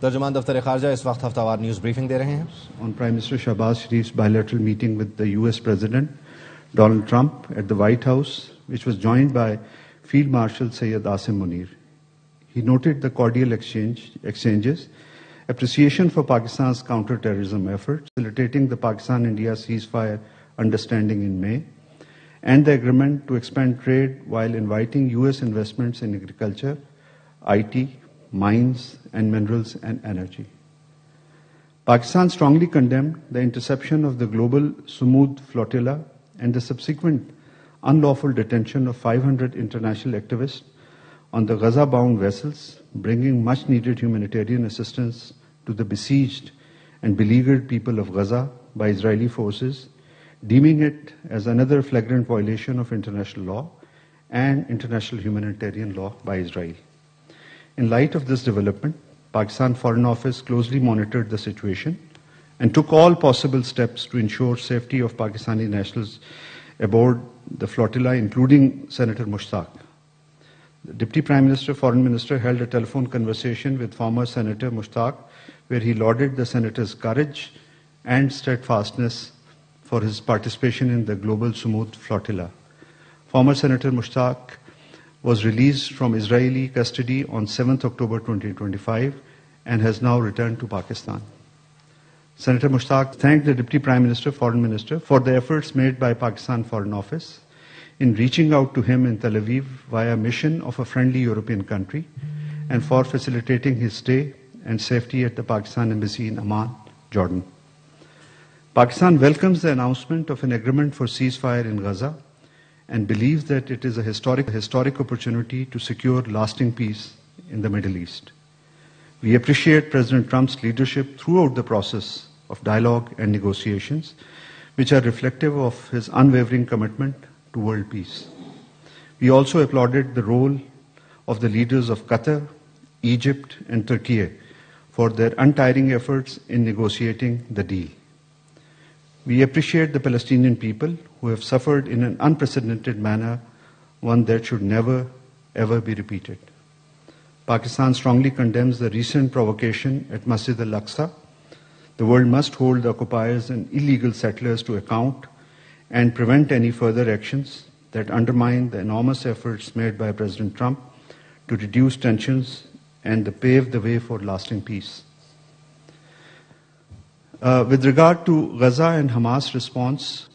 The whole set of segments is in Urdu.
ترجمان دفتر خارجہ اس وقت ہفتہ وار نیوز بریفنگ دے رہے ہیں. On Prime Minister Shahbaz Sharif's bilateral meeting with the US President Donald Trump at the White House, which was joined by Field Marshal Syed Asim Munir. He noted the cordial exchanges, appreciation for Pakistan's counter-terrorism efforts, facilitating the Pakistan-India ceasefire understanding in May, and the agreement to expand trade while inviting US investments in agriculture, IT, mines and minerals and energy. Pakistan strongly condemned the interception of the global Sumud flotilla and the subsequent unlawful detention of 500 international activists on the Gaza-bound vessels, bringing much-needed humanitarian assistance to the besieged and beleaguered people of Gaza by Israeli forces, deeming it as another flagrant violation of international law and international humanitarian law by Israel. In light of this development, Pakistan Foreign Office closely monitored the situation and took all possible steps to ensure safety of Pakistani nationals aboard the flotilla, including Senator Mushtaq. The Deputy Prime Minister, Foreign Minister, held a telephone conversation with former Senator Mushtaq, where he lauded the Senator's courage and steadfastness for his participation in the global Sumud flotilla. Former Senator Mushtaq was released from Israeli custody on 7th October 2025 and has now returned to Pakistan. Senator Mushtaq thanked the Deputy Prime Minister, Foreign Minister, for the efforts made by Pakistan Foreign Office in reaching out to him in Tel Aviv via mission of a friendly European country and for facilitating his stay and safety at the Pakistan Embassy in Amman, Jordan. Pakistan welcomes the announcement of an agreement for ceasefire in Gaza and believes that it is a historic opportunity to secure lasting peace in the Middle East. We appreciate President Trump's leadership throughout the process of dialogue and negotiations, which are reflective of his unwavering commitment to world peace. We also applauded the role of the leaders of Qatar, Egypt, and Turkey for their untiring efforts in negotiating the deal. We appreciate the Palestinian people who have suffered in an unprecedented manner, one that should never, ever be repeated. Pakistan strongly condemns the recent provocation at Masjid al-Aqsa. The world must hold the occupiers and illegal settlers to account and prevent any further actions that undermine the enormous efforts made by President Trump to reduce tensions and pave the way for lasting peace. With regard to Gaza and Hamas response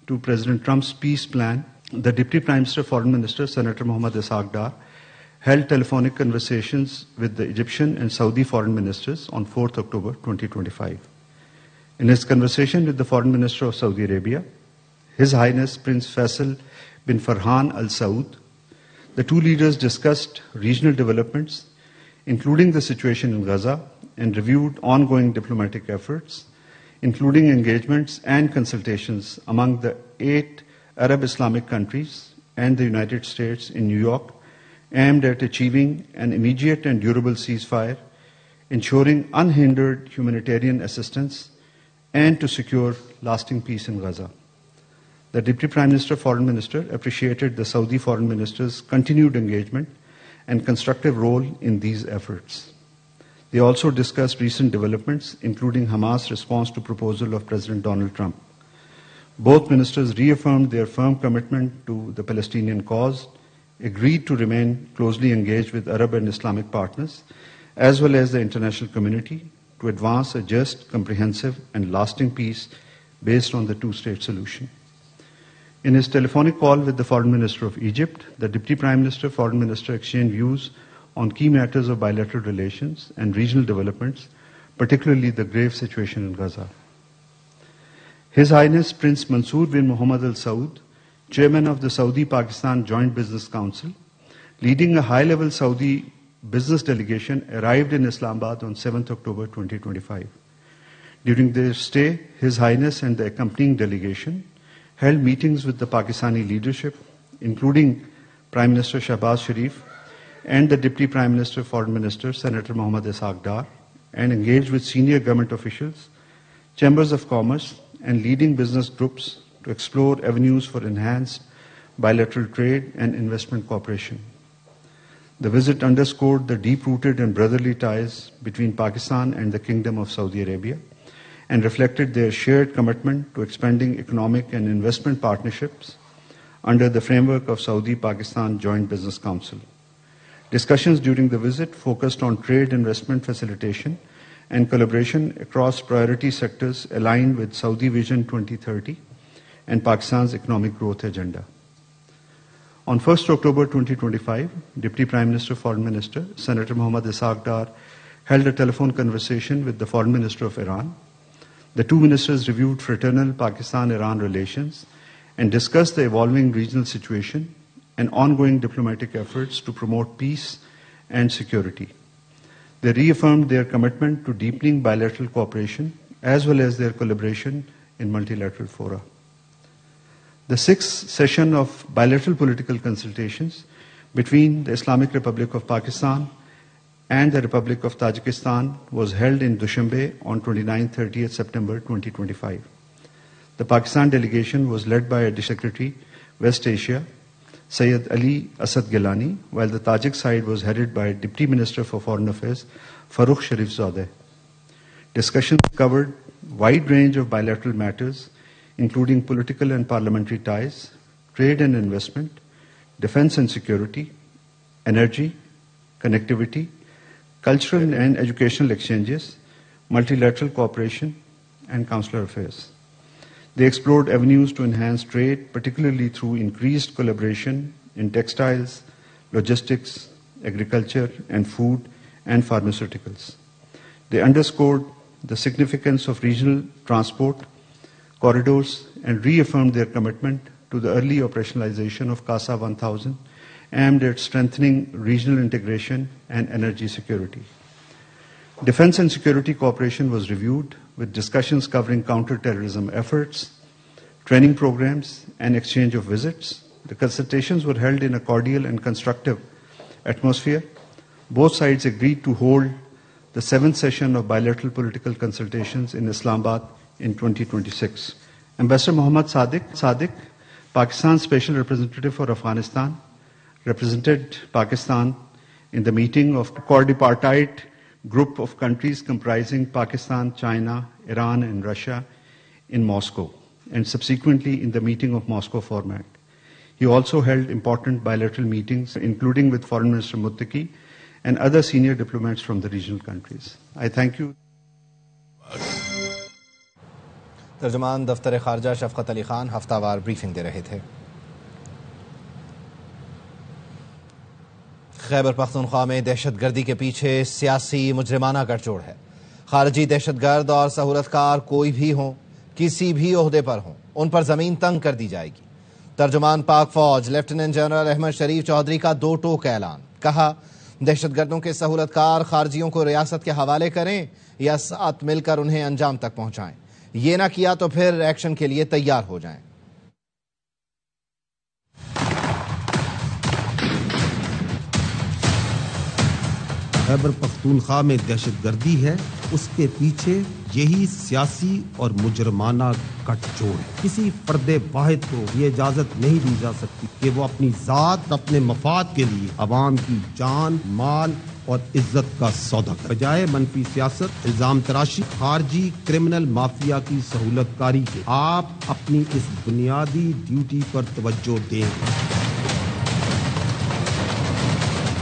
to President Trump's peace plan, the Deputy Prime Minister, Foreign Minister, Senator Mohammad Ishaq Dar, held telephonic conversations with the Egyptian and Saudi foreign ministers on 4th October 2025. In his conversation with the Foreign Minister of Saudi Arabia, His Highness Prince Faisal bin Farhan Al Saud, the two leaders discussed regional developments, including the situation in Gaza, and reviewed ongoing diplomatic efforts, including engagements and consultations among the 8 Arab Islamic countries and the United States in New York, aimed at achieving an immediate and durable ceasefire, ensuring unhindered humanitarian assistance, and to secure lasting peace in Gaza. The Deputy Prime Minister, Foreign Minister, appreciated the Saudi Foreign Minister's continued engagement and constructive role in these efforts. They also discussed recent developments, including Hamas' response to proposal of President Donald Trump. Both ministers reaffirmed their firm commitment to the Palestinian cause, agreed to remain closely engaged with Arab and Islamic partners, as well as the international community, to advance a just, comprehensive, and lasting peace based on the two-state solution. In his telephonic call with the Foreign Minister of Egypt, the Deputy Prime Minister, Foreign Minister exchanged views on key matters of bilateral relations and regional developments, particularly the grave situation in Gaza. His Highness Prince Mansour bin Mohammed Al Saud, Chairman of the Saudi-Pakistan Joint Business Council, leading a high-level Saudi business delegation, arrived in Islamabad on 7th October 2025. During their stay, His Highness and the accompanying delegation held meetings with the Pakistani leadership, including Prime Minister Shahbaz Sharif and the Deputy Prime Minister, Foreign Minister, Senator Mohammad Ishaq Dar, and engaged with senior government officials, chambers of commerce, and leading business groups to explore avenues for enhanced bilateral trade and investment cooperation. The visit underscored the deep-rooted and brotherly ties between Pakistan and the Kingdom of Saudi Arabia and reflected their shared commitment to expanding economic and investment partnerships under the framework of Saudi-Pakistan Joint Business Council. Discussions during the visit focused on trade investment facilitation and collaboration across priority sectors aligned with Saudi Vision 2030 and Pakistan's economic growth agenda. On 1st October 2025, Deputy Prime Minister, Foreign Minister, Senator Mohammad Ishaq Dar held a telephone conversation with the Foreign Minister of Iran. The two ministers reviewed fraternal Pakistan-Iran relations and discussed the evolving regional situation and ongoing diplomatic efforts to promote peace and security. They reaffirmed their commitment to deepening bilateral cooperation as well as their collaboration in multilateral fora. The sixth session of bilateral political consultations between the Islamic Republic of Pakistan and the Republic of Tajikistan was held in Dushanbe on 29-30 September 2025. The Pakistan delegation was led by Additional Secretary, West Asia, Sayyid Ali Asad Gilani, while the Tajik side was headed by Deputy Minister for Foreign Affairs, Farrukh Sharifzadeh. Discussions covered a wide range of bilateral matters, including political and parliamentary ties, trade and investment, defense and security, energy, connectivity, cultural and educational exchanges, multilateral cooperation, and consular affairs. They explored avenues to enhance trade, particularly through increased collaboration in textiles, logistics, agriculture, and food and pharmaceuticals. They underscored the significance of regional transport corridors and reaffirmed their commitment to the early operationalization of CASA 1000 aimed at strengthening regional integration and energy security. Defense and security cooperation was reviewed with discussions covering counter-terrorism efforts, training programs, and exchange of visits. The consultations were held in a cordial and constructive atmosphere. Both sides agreed to hold the seventh session of bilateral political consultations in Islamabad in 2026. Ambassador Mohammad Sadiq, Pakistan's Special Representative for Afghanistan, represented Pakistan in the meeting of the quadripartite group of countries comprising Pakistan, China, Iran, and Russia in Moscow, and subsequently in the meeting of Moscow format. He also held important bilateral meetings, including with Foreign Minister Muttaqi and other senior diplomats from the regional countries. I thank you. ترجمان دفتر خارجہ شفقت علی خان ہفتہ وار بریفنگ دے رہے تھے. خیبر پختونخوا میں دہشت گردی کے پیچھے سیاسی مجرمانہ گٹھ جوڑ ہے. خارجی دہشت گرد اور سہولتکار کوئی بھی ہوں، کسی بھی عہدے پر ہوں، ان پر زمین تنگ کر دی جائے گی. ترجمان پاک فوج لیفٹیننٹ جنرل احمد شریف چودھری کا دو ٹوک اعلان. کہا دہشت گردوں کے سہولتکار خارجیوں کو ریاست کے حوالے کریں یا ساتھ مل کر انہیں انجام تک پہنچائیں. یہ نہ کیا تو پھر ایکشن کے لیے تیار ہو جائیں. خیبر پختونخوا میں دہشت گردی ہے، اس کے پیچھے یہی سیاسی اور مجرمانہ گٹھ جوڑ ہے. کسی فرد واحد کو یہ اجازت نہیں دی جا سکتی کہ وہ اپنی ذات، اپنے مفاد کے لیے عوام کی جان، مال اور عزت کا سودا کرے. بجائے منفی سیاست، الزام تراشی، خارجی کرمنل مافیا کی سہولت کاری کے آپ اپنی اس بنیادی ڈیوٹی پر توجہ دیں.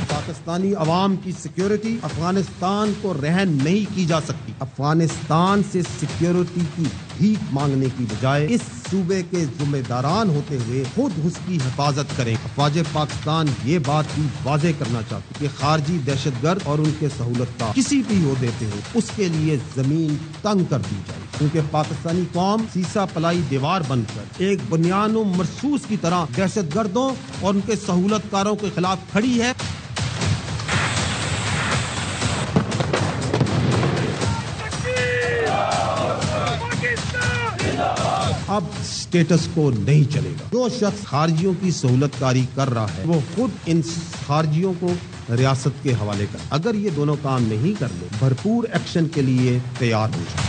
پاکستانی عوام کی سیکیورٹی افغانستان کو رہن نہیں کی جا سکتی. افغانستان سے سیکیورٹی کی بھیک مانگنے کی بجائے اس صوبے کے ذمہ داران ہوتے ہوئے خود اس کی حفاظت کریں. افواج پاکستان یہ بات بھی واضح کرنا چاہتی کہ خارجی دہشت گرد اور ان کے سہولتکار کسی بھی عہدے پہ ہو، اس کے لیے زمین تنگ کر دی جائے، کیونکہ پاکستانی قوم سیسا پلائی دیوار بن کر ایک بنیان و مرصوص کی طرح دہشت گردوں اور ان کے سہولتکاروں کے خلاف کھڑی ہے. اب سٹیٹس کو نہیں چلے گا. جو شخص خارجیوں کی سہولت کاری کر رہا ہے وہ خود ان خارجیوں کو ریاست کے حوالے کر. اگر یہ دونوں کام نہیں کر لے، بھرپور ایکشن کے لیے تیار ہو جائے.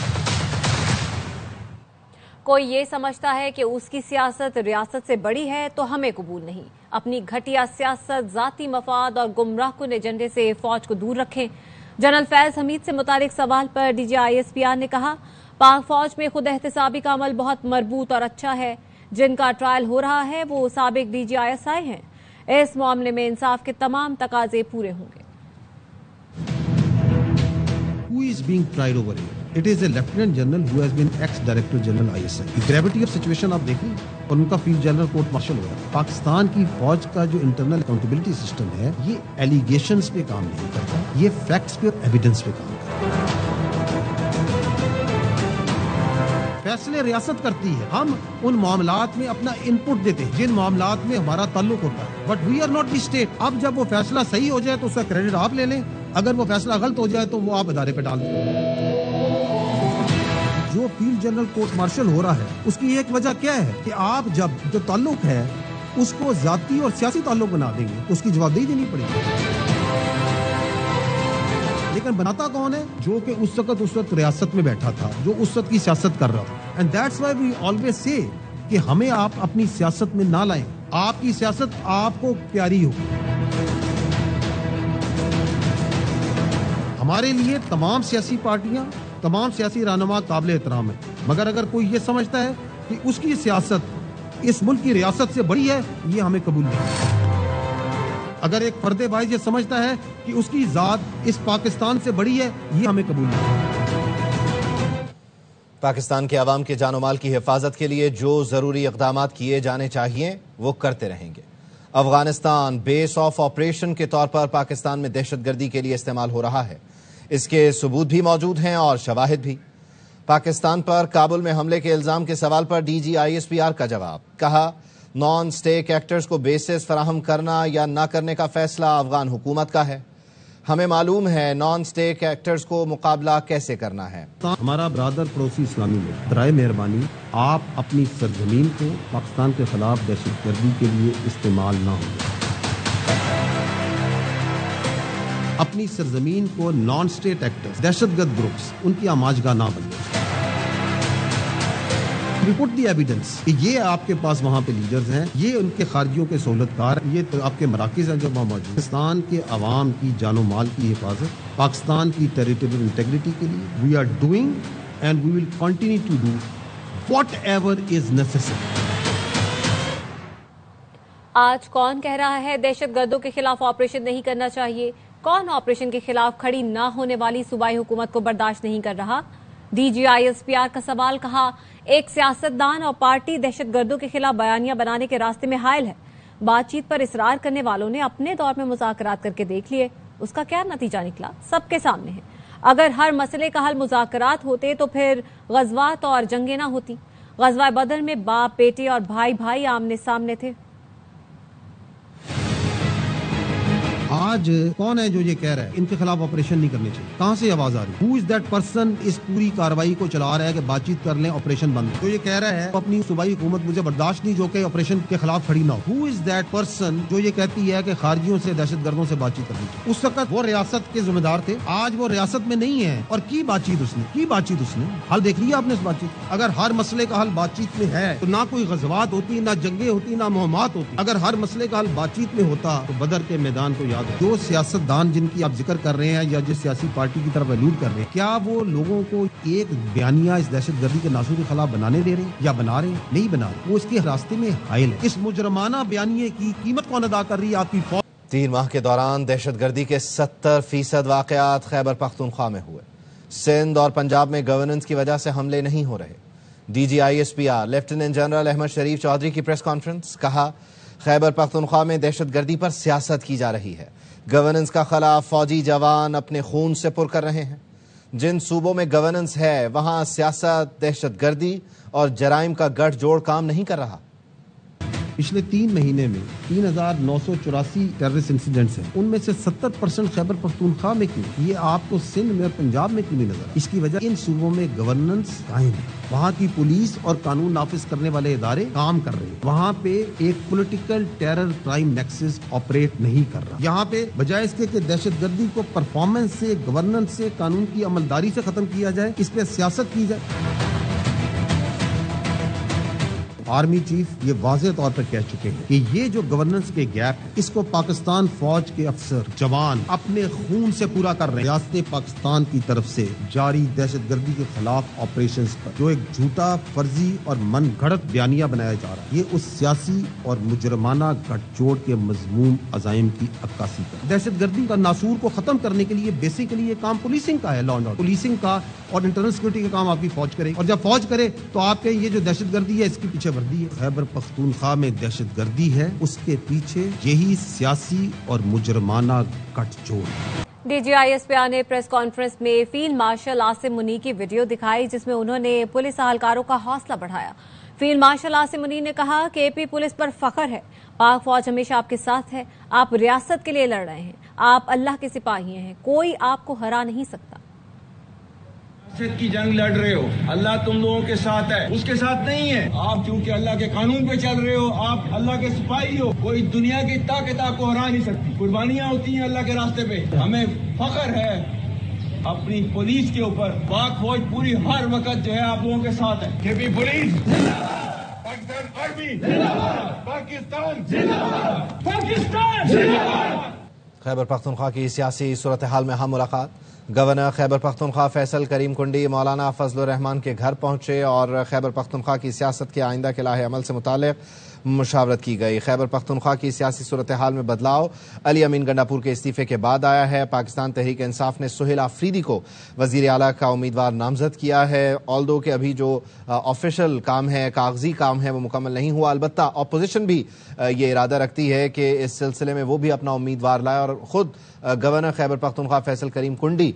کوئی یہ سمجھتا ہے کہ اس کی سیاست ریاست سے بڑی ہے تو ہمیں قبول نہیں. اپنی گھٹیا سیاست، ذاتی مفاد اور گمراہ کن ایجنڈے سے فوج کو دور رکھیں. جنرل فیض حمید سے متعلق سوال پر D G I S P R نے کہا پاک فوج میں خود احتسابی کا عمل بہت مربوط اور اچھا ہے. جن کا ٹرائل ہو رہا ہے وہ سابق D G I S I ہیں. اس معاملے میں انصاف کے تمام تقاضے پورے ہوں گے. Who is being tried over here? It is a lieutenant general who has been ex-director general ISI. The gravity of situation آپ دیکھیں اور ان کا فیلڈ جنرل کورٹ مارشل ہوا. پاکستان کی فوج کا جو انٹرنل اکاؤنٹیبلٹی سسٹم ہے یہ ایلیگیشنز پہ کام نہیں کرتا، یہ فیکٹس پہ اور ایویڈنس پہ کام کرتا ہے. فیصلے ریاست کرتی ہے، ہم ان معاملات میں اپنا انپٹ دیتے ہیں جن معاملات میں ہمارا تعلق ہوتا ہے، but we are not the state. اب جب وہ فیصلہ صحیح ہو جائے تو اس کا کریڈٹ آپ لے لیں، اگر وہ فیصلہ غلط ہو جائے تو وہ آپ ادارے پہ ڈال دیں. جو فیلڈ جنرل کورٹ مارشل ہو رہا ہے اس کی ایک وجہ کیا ہے کہ آپ جب جو تعلق ہے اس کو ذاتی اور سیاسی تعلق بنا دیں گے، اس کی جوابدہی دینی پڑے گی. لیکن بناتا کون ہے؟ جو کہ اس وقت ریاست میں بیٹھا تھا، جو اس وقت کی سیاست کر رہا تھا. And that's why we always say کہ ہمیں آپ اپنی سیاست میں نہ لائیں، آپ کی سیاست آپ کو پیاری ہو. ہمارے لیے تمام سیاسی پارٹیاں، تمام سیاسی رہنما قابل احترام ہیں، مگر اگر کوئی یہ سمجھتا ہے کہ اس کی سیاست اس ملک کی ریاست سے بڑی ہے، یہ ہمیں قبول نہیں. اگر ایک فرد باعث یہ سمجھتا ہے کہ اس کی ذات اس پاکستان سے بڑی ہے، یہ ہمیں قبول نہیں. پاکستان کے عوام کے جان و مال کی حفاظت کے لیے جو ضروری اقدامات کیے جانے چاہیے وہ کرتے رہیں گے. افغانستان بیس آف آپریشن کے طور پر پاکستان میں دہشت گردی کے لیے استعمال ہو رہا ہے. اس کے ثبوت بھی موجود ہیں اور شواہد بھی. پاکستان پر کابل میں حملے کے الزام کے سوال پر D G I S P R کا جواب. کہا نان اسٹیک ایکٹرز کو بیسز فراہم کرنا یا نہ کرنے کا فیصلہ افغان حکومت کا ہے. ہمیں معلوم ہے نان اسٹیک ایکٹرز کو مقابلہ کیسے کرنا ہے. ہمارا برادر پڑوسی اسلامی ملک، برائے مہربانی آپ اپنی سرزمین کو پاکستان کے خلاف دہشت گردی کے لیے استعمال نہ ہوں. اپنی سرزمین کو نان اسٹیٹ ایکٹرز، دہشت گرد گروپس، ان کی آماجگاہ نہ بنے. رپورٹ دی ایویڈنس کہ یہ آپ کے پاس وہاں پہ لیڈرز ہیں، یہ ان کے خارجیوں کے سہولت کار، یہ آپ کے مراکز ہیں جو وہاں موجود ہیں. پاکستان کے عوام کی جان و مال کی حفاظت، پاکستان کی ٹیریٹریل انٹیگریٹی کے لیے we are doing and we will continue to do whatever is necessary. آج کون کہہ رہا ہے دہشت گردوں کے خلاف آپریشن نہیں کرنا چاہیے؟ کون آپریشن کے خلاف کھڑی نہ ہونے والی صوبائی حکومت کو برداشت نہیں کر رہا؟ D G I S P R کا سوال. کہا ایک سیاستدان اور پارٹی دہشت گردوں کے خلاف بیانیہ بنانے کے راستے میں حائل ہے. بات چیت پر اصرار کرنے والوں نے اپنے دور میں مذاکرات کر کے دیکھ لیے، اس کا کیا نتیجہ نکلا سب کے سامنے ہے. اگر ہر مسئلے کا حل مذاکرات ہوتے تو پھر غزوات اور جنگیں نہ ہوتی. غزوہ بدر میں باپ بیٹے اور بھائی بھائی آمنے سامنے تھے. آج کون ہے جو یہ کہہ رہا ہے ان کے خلاف آپریشن نہیں کرنے چاہیے؟ کہاں سے آواز آ رہی ہے؟ ہو از دیٹ پرسن اس پوری کاروائی کو چلا رہا ہے کہ بات چیت کر لیں آپریشن بند؟ جو یہ کہہ رہا ہے اپنی صوبائی حکومت مجھے برداشت نہیں جو کہ آپریشن کے خلاف کھڑی نہ ہو. ہو از دیٹ پرسن جو یہ کہتی ہے کہ خارجیوں سے دہشت گردوں سے بات چیت کرنی چاہیے؟ اس وقت وہ ریاست کے ذمہ دار تھے، آج وہ ریاست میں نہیں ہے اور کی بات چیت اس نے حل دیکھ لیا آپ نے اس بات چیت. اگر ہر مسئلے کا حل بات چیت میں ہے تو نہ کوئی غزوات ہوتی، نہ جنگیں ہوتی، نہ مہمات ہوتی. اگر ہر مسئلے کا حل بات چیت میں ہوتا تو بدر کے میدان کو یاد ہے. جو سیاست دان جن کی آپ ذکر کر رہے ہیں یا جس سیاسی پارٹی کی طرف الوڈ کر رہے ہیں، کیا وہ لوگوں کو ایک بیانیہ اس دہشت گردی کے ناسور کے خلاف بنانے دے رہے ہیں یا بنا رہے ہیں؟ نہیں بنا رہے. وہ اس کے راستے میں حائل ہے. اس مجرمانہ بیانیے کی قیمت کون ادا کر رہی ہے؟ آپ کی فوج. 3 ماہ کے دوران دہشت گردی کے 70% واقعات خیبر پختونخوا میں ہوئے. سندھ اور پنجاب میں گورننس کی وجہ سے حملے نہیں ہو رہے. D G I S P R lieutenant general Ahmed Sharif Chaudhry کی پریس کانفرنس. کہا خیبر پختونخوا میں دہشت گردی پر سیاست کی جا رہی ہے. گورننس کا خلا فوجی جوان اپنے خون سے پر کر رہے ہیں. جن صوبوں میں گورننس ہے وہاں سیاست، دہشت گردی اور جرائم کا گٹھ جوڑ کام نہیں کر رہا. پچھلے 3 مہینے میں 3984 ٹیررسٹ انسیڈنٹس ہیں، ان میں سے 70% خیبر پختونخوا میں کیوں؟ یہ آپ کو سندھ میں اور پنجاب میں کیوں نہیں نظر؟ اس کی وجہ ان صوبوں میں گورننس قائم ہے، وہاں کی پولیس اور قانون نافذ کرنے والے ادارے کام کر رہے ہیں. وہاں پہ ایک political terror crime nexus operate نہیں کر رہا. یہاں پہ بجائے اس کے کہ دہشت گردی کو پرفارمنس سے، گورننس سے، قانون کی عملداری سے ختم کیا جائے، اس پہ سیاست کی جائے. آرمی چیف یہ واضح طور پر کہہ چکے ہیں کہ یہ جو گورننس کے گیپ ہے اس کو پاکستان فوج کے افسر جوان اپنے خون سے پورا کر رہے ہیں۔ ریاست پاکستان کی طرف سے جاری دہشت گردی کے خلاف آپریشنز پر جو ایک جھوٹا، فرضی اور من گھڑت بیانیہ بنایا جا رہا ہے، یہ اس سیاسی اور مجرمانہ گٹھ جوڑ کے مذموم عزائم کی عکاسی ہے۔ دہشت گردی کا ناسور کو ختم کرنے کے لیے بیسیکلی یہ کام پولیسنگ کا ہے، لا اینڈ آرڈر پولیسنگ کا اور انٹرنل سیکورٹی کا کام آپ کی فوج کرے، اور جب فوج کرے تو آپ کے یہ جو دہشت گردی ہے اس کی پیچھے وردی ہے۔ خیبر پختونخوا میں دہشت گردی ہے، اس کے پیچھے یہی سیاسی اور مجرمانہ گٹھ جوڑ ہے۔ D G I S P R نے پریس کانفرنس میں فیلڈ مارشل عاصم منیر کی ویڈیو دکھائی جس میں انہوں نے پولیس اہلکاروں کا حوصلہ بڑھایا۔ فیلڈ مارشل عاصم منیر نے کہا کہ اے پی پولیس پر فخر ہے، پاک فوج ہمیشہ آپ کے ساتھ ہے، آپ ریاست کے لیے لڑ رہے ہیں، آپ اللہ کے سپاہی ہیں، کوئی آپ کو ہرا نہیں سکتا۔ ریاست کی جنگ لڑ رہے ہو، اللہ تم لوگوں کے ساتھ ہے، اس کے ساتھ نہیں ہے۔ آپ چونکہ اللہ کے قانون پہ چل رہے ہو، آپ اللہ کے سپاہی ہو، کوئی دنیا کی طاقت آپ کو ہرا نہیں سکتی۔ قربانیاں ہوتی ہیں اللہ کے راستے پہ، ہمیں فخر ہے اپنی پولیس کے اوپر۔ پاک فوج پوری ہر وقت جو ہے آپ لوگوں کے ساتھ ہے۔ کہ بھی پولیس پاکستان آرمی پاکستان پاکستان۔ خیبر پختونخوا کی سیاسی صورتحال میں ہم ملاقات۔ گورنر خیبر پختونخوا فیصل کریم کنڈی مولانا فضل الرحمان کے گھر پہنچے اور خیبر پختونخوا کی سیاست کے آئندہ کے لاہ عمل سے متعلق مشاورت کی گئی۔ خیبر پختونخوا کی سیاسی صورتحال میں بدلاؤ علی امین گنڈاپور کے استعفے کے بعد آیا ہے۔ پاکستان تحریک انصاف نے سہیل آفریدی کو وزیر اعلیٰ کا امیدوار نامزد کیا ہے، آلدو کہ ابھی جو آفیشل کام ہے، کاغذی کام ہے، وہ مکمل نہیں ہوا۔ البتہ اپوزیشن بھی یہ ارادہ رکھتی ہے کہ اس سلسلے میں وہ بھی اپنا امیدوار لائے، اور خود گورنر خیبر پختونخوا فیصل کریم کنڈی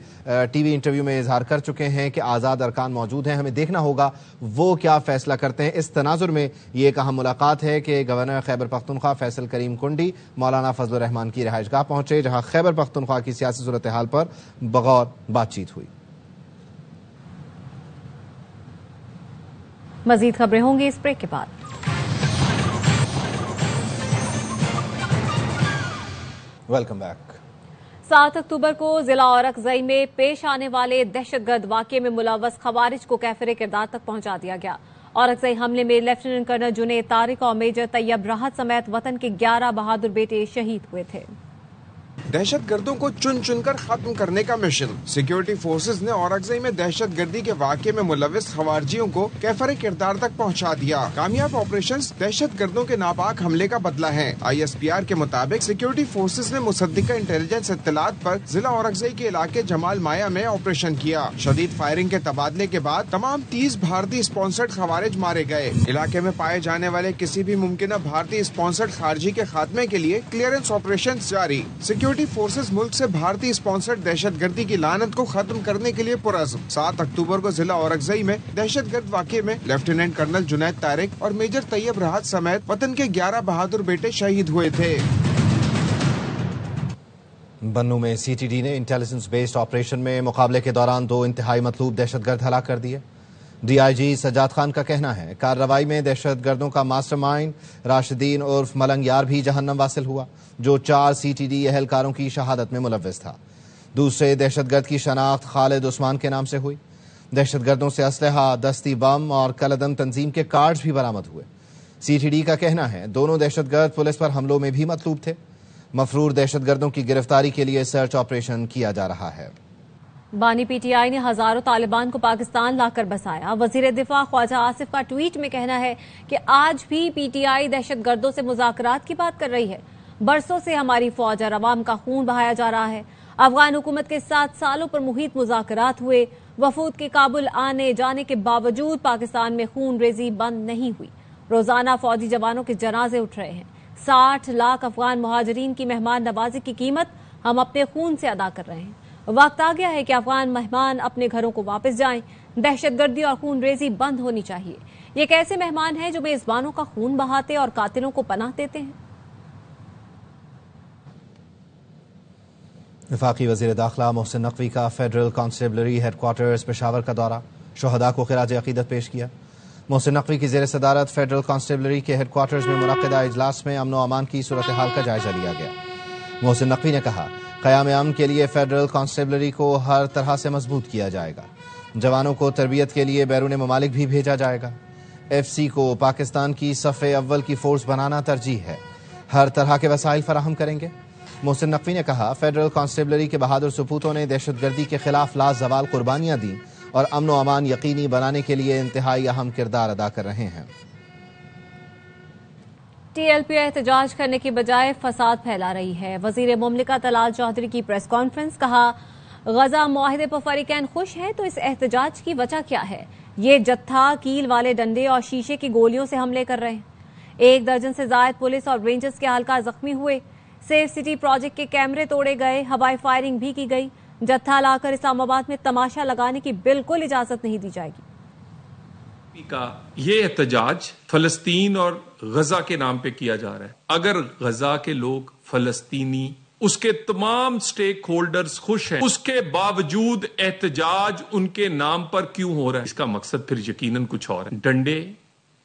ٹی وی انٹرویو میں اظہار کر چکے ہیں کہ آزاد ارکان موجود ہیں، ہمیں دیکھنا ہوگا وہ کیا فیصلہ کرتے ہیں۔ اس تناظر میں یہ ایک اہم ملاقات ہے کہ گورنر خیبر پختونخوا فیصل کریم کنڈی مولانا فضل الرحمان کی رہائش گاہ پہنچے، جہاں خیبر پختونخوا کی سیاسی صورتحال پر بغور بات چیت ہوئی۔ مزید خبریں ہوں گی اس بریک کے بعد۔ Welcome back. 7 اکتوبر کو ضلع اورکزئی میں پیش آنے والے دہشت گرد واقعے میں ملوث خوارج کو کیفر کردار تک پہنچا دیا گیا۔ اورکزئی حملے میں لیفٹیننٹ کرنل جنید طارق اور میجر طیب راحت سمیت وطن کے 11 بہادر بیٹے شہید ہوئے تھے۔ دہشت گردوں کو چن چن کر ختم کرنے کا مشن۔ سیکیورٹی فورسز نے اورکزئی میں دہشت گردی کے واقعے میں ملوث خوارجیوں کو کیفر کردار تک پہنچا دیا۔ کامیاب آپریشنز دہشت گردوں کے ناپاک حملے کا بدلہ ہیں۔ آئی ایس پی آر کے مطابق سیکیورٹی فورسز نے مصدقہ انٹیلیجنس اطلاعات پر ضلع اورکزئی کے علاقے جمال مایا میں آپریشن کیا۔ شدید فائرنگ کے تبادلے کے بعد تمام 30 بھارتی اسپانسرڈ خوارج مارے گئے۔ علاقے میں پائے جانے والے کسی بھی ممکنہ بھارتی اسپانسرڈ خارجی کے خاتمے کے لیے کلیئرنس آپریشن جاری۔ سیکیورٹی فورسز ملک سے بھارتی اسپانسرڈ دہشت گردی کی لعنت کو ختم کرنے کے لیے پرعزم۔ 7 اکتوبر کو ضلع اورکزئی میں دہشت گرد واقعے میں لیفٹیننٹ کرنل جنید طارق اور میجر طیب راحت سمیت وطن کے 11 بہادر بیٹے شہید ہوئے تھے۔ بنوں میں سی ٹی ڈی نے انٹیلیجنس بیسڈ آپریشن میں مقابلے کے دوران 2 انتہائی مطلوب دہشت گرد ہلاک کر دیے۔ ڈی آئی جی سجاد خان کا کہنا ہے کارروائی میں دہشت گردوں کا ماسٹر مائنڈ راشدین عرف ملنگ یار بھی جہنم واصل ہوا، جو 4 سی ٹی ڈی اہلکاروں کی شہادت میں ملوث تھا۔ دوسرے دہشت گرد کی شناخت خالد عثمان کے نام سے ہوئی۔ دہشت گردوں سے اسلحہ، دستی بم اور کلعدم تنظیم کے کارڈز بھی برآمد ہوئے۔ سی ٹی ڈی کا کہنا ہے دونوں دہشت گرد پولیس پر حملوں میں بھی مطلوب تھے۔ مفرور دہشت گردوں کی گرفتاری کے لیے سرچ آپریشن کیا جا رہا ہے۔ بانی پی ٹی آئی نے ہزاروں طالبان کو پاکستان لا کر بسایا۔ وزیر دفاع خواجہ آصف کا ٹویٹ میں کہنا ہے کہ آج بھی پی ٹی آئی دہشت گردوں سے مذاکرات کی بات کر رہی ہے۔ برسوں سے ہماری فوج اور عوام کا خون بہایا جا رہا ہے۔ افغان حکومت کے 7 سالوں پر محیط مذاکرات ہوئے، وفود کے کابل آنے جانے کے باوجود پاکستان میں خون ریزی بند نہیں ہوئی۔ روزانہ فوجی جوانوں کے جنازے اٹھ رہے ہیں۔ 60 لاکھ افغان مہاجرین کی مہمان نوازی کی قیمت ہم اپنے خون سے ادا کر رہے ہیں۔ وقت آ گیا ہے کہ افغان مہمان اپنے گھروں کو واپس جائیں۔ دہشت گردی اور خون ریزی بند ہونی چاہیے۔ یہ ایک ایسے مہمان ہیں جو میزبانوں کا خون بہاتے اور قاتلوں کو پناہ دیتے ہیں۔ وفاقی وزیر داخلہ محسن نقوی کا federal constabulary headquarters Peshawar کا دورہ، شہداء کو خراج عقیدت پیش کیا۔ محسن نقوی کی زیر صدارت فیڈرل کانسٹیبلری کے ہیڈ کوارٹرز میں منعقدہ اجلاس میں امن و امان کی صورتحال کا جائزہ لیا گیا۔ محسن نقوی نے کہا قیام امن کے لیے فیڈرل کانسٹیبلری کو ہر طرح سے مضبوط کیا جائے گا۔ جوانوں کو تربیت کے لیے بیرون ممالک بھی بھیجا جائے گا۔ ایف سی کو پاکستان کی صف اول کی فورس بنانا ترجیح ہے، ہر طرح کے وسائل فراہم کریں گے۔ محسن نقوی نے کہا فیڈرل کانسٹیبلری کے بہادر سپوتوں نے دہشت گردی کے خلاف لازوال قربانیاں دیں اور امن و امان یقینی بنانے کے لیے انتہائی اہم کردار ادا کر رہے ہیں۔ ٹی ایل پی احتجاج کرنے کی بجائے فساد پھیلا رہی ہے۔ وزیر مملکت طلال چودھری کی پریس کانفرنس، کہا غزہ معاہدے پر فریقین خوش ہیں تو اس احتجاج کی وجہ کیا ہے؟ یہ جتھا کیل والے ڈنڈے اور شیشے کی گولیوں سے حملے کر رہے ہیں۔ 1 درجن سے زائد پولیس اور رینجرز کے اہلکار زخمی ہوئے۔ سیف سٹی پروجیکٹ کے کیمرے توڑے گئے، ہوائی فائرنگ بھی کی گئی۔ جتھا لا کر اسلام آباد میں تماشا لگانے کی بالکل اجازت نہیں دی جائے گی۔ کا یہ احتجاج فلسطین اور غزہ کے نام پہ کیا جا رہا ہے۔ اگر غزہ کے لوگ، فلسطینی، اس کے تمام سٹیک ہولڈرز خوش ہیں، اس کے باوجود احتجاج ان کے نام پر کیوں ہو رہا ہے؟ اس کا مقصد پھر یقیناً کچھ اور ہے۔ ڈنڈے،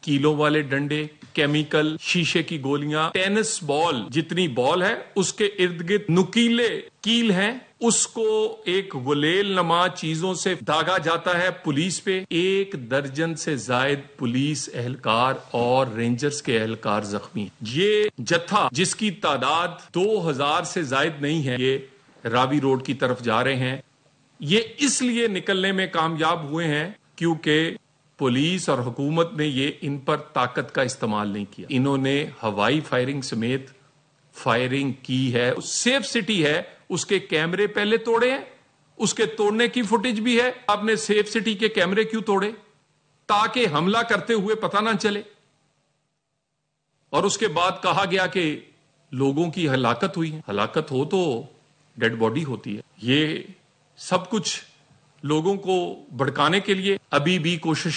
کیلوں والے ڈنڈے، کیمیکل، شیشے کی گولیاں، ٹینس بال جتنی بال ہے اس کے ارد گرد نکیلے کیل ہیں، اس کو ایک غلیل نما چیزوں سے داغا جاتا ہے پولیس پہ۔ 1 درجن سے زائد پولیس اہلکار اور رینجرز کے اہلکار زخمی۔ یہ جتھا جس کی تعداد 2000 سے زائد نہیں ہے، یہ راوی روڈ کی طرف جا رہے ہیں۔ یہ اس لیے نکلنے میں کامیاب ہوئے ہیں کیونکہ پولیس اور حکومت نے یہ ان پر طاقت کا استعمال نہیں کیا۔ انہوں نے ہوائی فائرنگ سمیت فائرنگ کی ہے۔ سیف سٹی ہے، اس کے کیمرے پہلے توڑے ہیں، اس کے توڑنے کی فوٹیج بھی ہے۔ آپ نے سیف سٹی کے کیمرے کیوں توڑے؟ تاکہ حملہ کرتے ہوئے پتہ نہ چلے۔ اور اس کے بعد کہا گیا کہ لوگوں کی ہلاکت ہوئی ہے۔ ہلاکت ہو تو ڈیڈ باڈی ہوتی ہے۔ یہ سب کچھ لوگوں کو بھڑکانے کے لیے ابھی بھی کوشش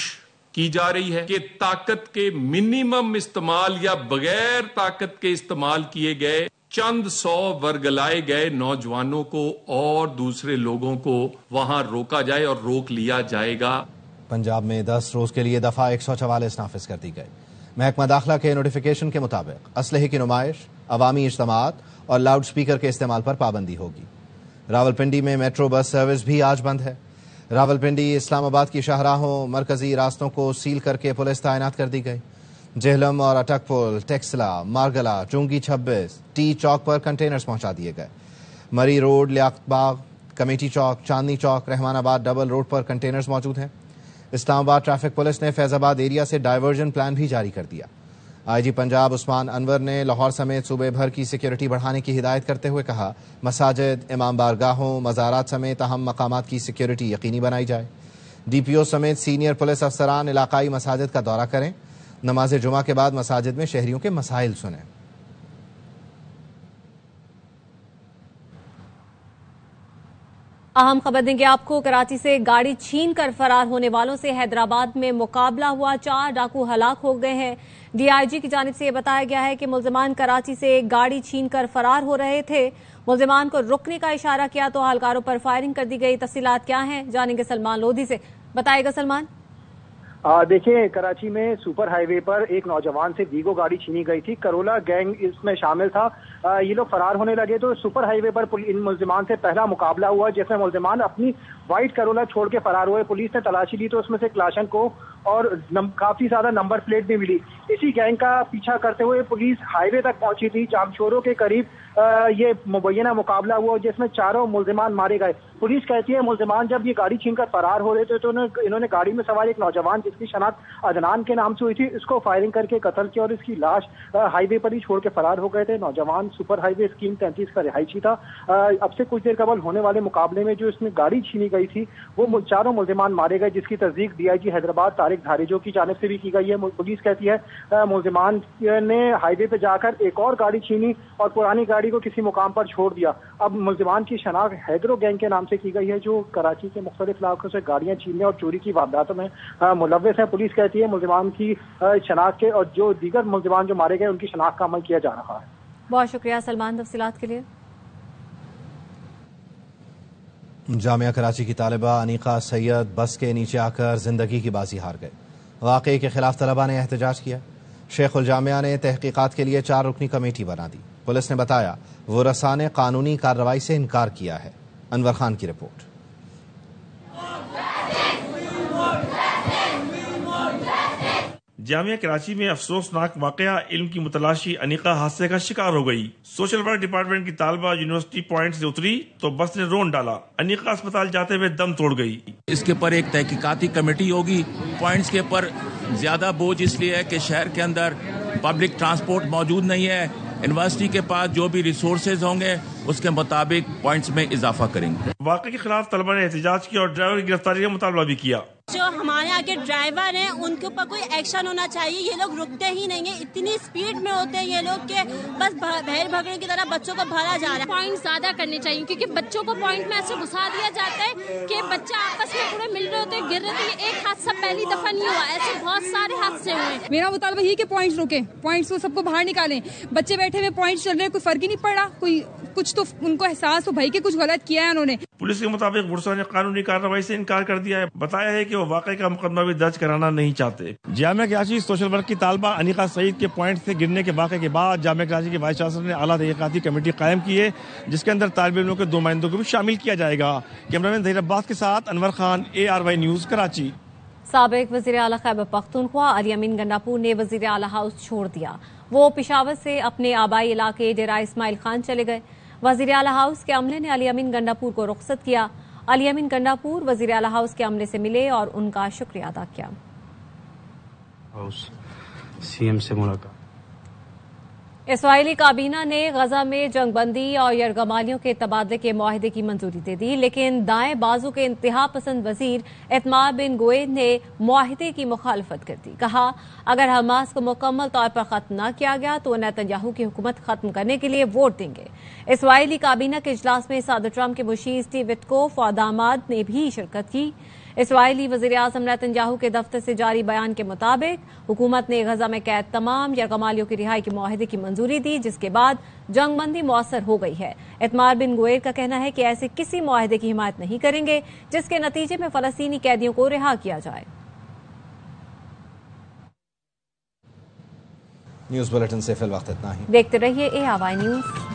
کی جا رہی ہے کہ طاقت کے منیمم استعمال یا بغیر طاقت کے استعمال کیے گئے چند 100 ورگلائے گئے نوجوانوں کو اور دوسرے لوگوں کو وہاں روکا جائے اور روک لیا جائے گا۔ پنجاب میں 10 روز کے لیے دفعہ 144 نافذ کر دی گئی۔ محکمہ داخلہ کے نوٹیفیکیشن کے مطابق اسلحے کی نمائش، عوامی اجتماعات اور لاؤڈ سپیکر کے استعمال پر پابندی ہوگی۔ راولپنڈی میں میٹرو بس سروس بھی آج بند ہے۔ راولپنڈی اسلام آباد کی شاہراہوں، مرکزی راستوں کو سیل کر کے پولیس تعینات کر دی گئی۔ جہلم اور اٹک پل، ٹیکسلا، مارگلا، چونگی 26، ٹی چوک پر کنٹینرز پہنچا دیے گئے۔ مری روڈ، لیاقت باغ، کمیٹی چوک، چاندنی چوک، رحمان آباد ڈبل روڈ پر کنٹینرز موجود ہیں۔ اسلام آباد ٹریفک پولیس نے فیض آباد ایریا سے ڈائیورژن پلان بھی جاری کر دیا۔ آئی جی پنجاب عثمان انور نے لاہور سمیت صوبے بھر کی سیکیورٹی بڑھانے کی ہدایت کرتے ہوئے کہا مساجد، امام بارگاہوں، مزارات سمیت اہم مقامات کی سیکیورٹی یقینی بنائی جائے۔ ڈی پی او سمیت سینئر پولیس افسران علاقائی مساجد کا دورہ کریں۔ نماز جمعہ کے بعد مساجد میں شہریوں کے مسائل سنیں۔ اہم خبر دیں گے آپ کو۔ کراچی سے گاڑی چھین کر فرار ہونے والوں سے حیدرآباد میں مقابلہ ہوا، 4 ڈاکو ہلاک ہو گئے ہیں۔ ڈی آئی جی کی جانب سے یہ بتایا گیا ہے کہ ملزمان کراچی سے گاڑی چھین کر فرار ہو رہے تھے۔ ملزمان کو رکنے کا اشارہ کیا تو اہلکاروں پر فائرنگ کر دی گئی۔ تفصیلات کیا ہیں جانیں گے سلمان لودھی سے۔ بتائے گا سلمان۔ دیکھیں، کراچی میں سپر ہائی وے پر ایک نوجوان سے ویگو گاڑی چھینی گئی تھی۔ کرولا گینگ اس میں شامل تھا۔ یہ لوگ فرار ہونے لگے تو سپر ہائی وے پر ان ملزمان سے پہلا مقابلہ ہوا، جس میں ملزمان اپنی وائٹ کرولا چھوڑ کے فرار ہوئے۔ پولیس نے تلاشی لی تو اس میں سے کلاشن کو اور کافی زیادہ نمبر پلیٹ بھی ملی۔ اسی گینگ کا پیچھا کرتے ہوئے پولیس ہائی وے تک پہنچی تھی۔ جامشوروں کے قریب یہ مبینہ مقابلہ ہوا جس میں 4 ملزمان مارے گئے۔ پولیس کہتی ہے ملزمان جب یہ گاڑی چھین کر فرار ہو رہے تھے تو انہوں نے گاڑی میں سوار ایک نوجوان جس کی شناخت عدنان کے نام سے ہوئی تھی، اس کو فائرنگ کر کے قتل کیا اور اس کی لاش ہائی وے پر ہی چھوڑ کے فرار ہو گئے تھے۔ نوجوان سپر ہائی وے اسکیم 33 کا رہائشی تھا۔ اب سے کچھ دیر قبل ہونے والے مقابلے میں جو اس میں گاڑی چھینی گئی تھی وہ 4 ملزمان مارے گئے، جس کی تصدیق ڈی آئی جی حیدرآباد طارق دھاریجو کی جانب سے بھی کی گئی ہے۔ پولیس کہتی ہے ملزمان نے ہائی وے پہ جا کر ایک اور گاڑی چھینی اور پرانی گاڑی کو کسی مقام پر چھوڑ دیا۔ اب ملزمان کی شناخت حیدرو گینگ کے نام سے کی گئی ہے، جو کراچی کے مختلف علاقوں سے گاڑیاں چھیننے اور چوری کی وارداتوں میں ملوث ہیں۔ پولیس کہتی ہے ملزمان کی شناخت کے اور جو دیگر ملزمان جو مارے گئے ان کی شناخت کا عمل کیا جا رہا ہے۔ بہت شکریہ سلمان تفصیلات کے لیے۔ جامعہ کراچی کی طالبہ انیقہ سید بس کے نیچے آ کر زندگی کی بازی ہار گئے۔ واقعے کے خلاف طلبہ نے احتجاج کیا۔ شیخ الجامعہ نے تحقیقات کے لیے 4 رکنی کمیٹی بنا دی۔ پولیس نے بتایا ورثاء نے قانونی کارروائی سے انکار کیا ہے۔ انور خان کی رپورٹ۔ جامعہ کراچی میں افسوسناک واقعہ، علم کی متلاشی انیقہ حادثے کا شکار ہو گئی۔ سوشل ورک ڈپارٹمنٹ کی طالبہ یونیورسٹی پوائنٹ سے اتری تو بس نے رون ڈالا، انیقہ اسپتال جاتے ہوئے دم توڑ گئی۔ اس کے اوپر ایک تحقیقاتی کمیٹی ہوگی۔ پوائنٹس کے اوپر زیادہ بوجھ اس لیے ہے کہ شہر کے اندر پبلک ٹرانسپورٹ موجود نہیں ہے۔ یونیورسٹی کے پاس جو بھی ریسورسز ہوں گے اس کے مطابق پوائنٹس میں اضافہ کریں گے۔ واقعے کے خلاف طلبہ نے احتجاج کیا اور ڈرائیور کی گرفتاری کا مطالبہ بھی کیا۔ جو ہمارے آگے ڈرائیور ہیں ان کے اوپر کوئی ایکشن ہونا چاہیے۔ یہ لوگ رکتے ہی نہیں ہیں، اتنی سپیڈ میں ہوتے ہیں یہ لوگ کہ بس بھیڑ بھگڑے کی طرح بچوں کو بھرا جا رہا ہے۔ پوائنٹ زیادہ کرنے چاہیے کیونکہ بچوں کو پوائنٹ میں ایسے گھسا دیا جاتا ہے کہ بچہ آپس میں پورے مل رہے ہوتے ہیں، گر رہے تھے۔ یہ ایک حادثہ پہلی دفعہ نہیں ہوا، ایسے بہت سارے حادثے ہوئے۔ میرا مطالبہ یہ کہ پوائنٹس روکیں، پوائنٹس کو سب کو باہر نکالیں۔ بچے بیٹھے ہوئے پوائنٹس چل رہے ہیں، کوئی فرق ہی نہیں پڑ رہا، کوئی کچھ تو ان کو احساس ہو بھائی کہ کچھ غلط کیا ہے انہوں نے۔ پولیس کے مطابق برسا نے قانونی کارروائی سے انکار کر دیا ہے، بتایا ہے کہ وہ واقعے کا مقدمہ بھی درج کرانا نہیں چاہتے۔ جامعہ کراچی سوشل ورک کی طالبہ انیقہ سعید کے پوائنٹ سے گرنے کے واقعے کے بعد جامعہ کراچی کے وائس چانسلر نے اعلیٰ تحقیقاتی کمیٹی قائم کی ہے، جس کے اندر طالب علموں کے 2 نمائندوں کو بھی شامل کیا جائے گا۔ کیمرامین ظہیر عباس کے ساتھ انور خان، ARY نیوز کراچی۔ سابق وزیر اعلیٰ خیبر پختونخوا علی امین گنڈاپور نے وزیر اعلیٰ ہاؤس چھوڑ دیا۔ وہ پشاور سے اپنے آبائی علاقے ڈیرہ اسماعیل خان چلے گئے۔ وزیر اعلیٰ ہاؤس کے عملے نے علی امین گنڈاپور کو رخصت کیا۔ علی امین گنڈاپور وزیر اعلیٰ ہاؤس کے عملے سے ملے اور ان کا شکریہ ادا کیا۔ CM سے ملاقات۔ اسرائیلی کابینہ نے غزہ میں جنگ بندی اور یرغمالیوں کے تبادلے کے معاہدے کی منظوری دے دی، لیکن دائیں بازو کے انتہا پسند وزیر ایتمار بن گوئید نے معاہدے کی مخالفت کر دی۔ کہا اگر حماس کو مکمل طور پر ختم نہ کیا گیا تو وہ نیتن یاہو کی حکومت ختم کرنے کے لیے ووٹ دیں گے۔ اسرائیلی کابینہ کے اجلاس میں صدر ٹرمپ کے مشیر سٹیو وٹکوف اور داماد نے بھی شرکت کی۔ اسرائیلی وزیر اعظم نیتن یاہو کے دفتر سے جاری بیان کے مطابق حکومت نے غزہ میں قید تمام یرغمالیوں کی رہائی کے معاہدے کی منظوری دی، جس کے بعد جنگ بندی مؤثر ہو گئی ہے۔ ایتمار بن گوئید کا کہنا ہے کہ ایسے کسی معاہدے کی حمایت نہیں کریں گے جس کے نتیجے میں فلسطینی قیدیوں کو رہا کیا جائے۔ نیوز بلیٹن سے فی الوقت اتنا ہی۔ دیکھتے رہیے ARY نیوز۔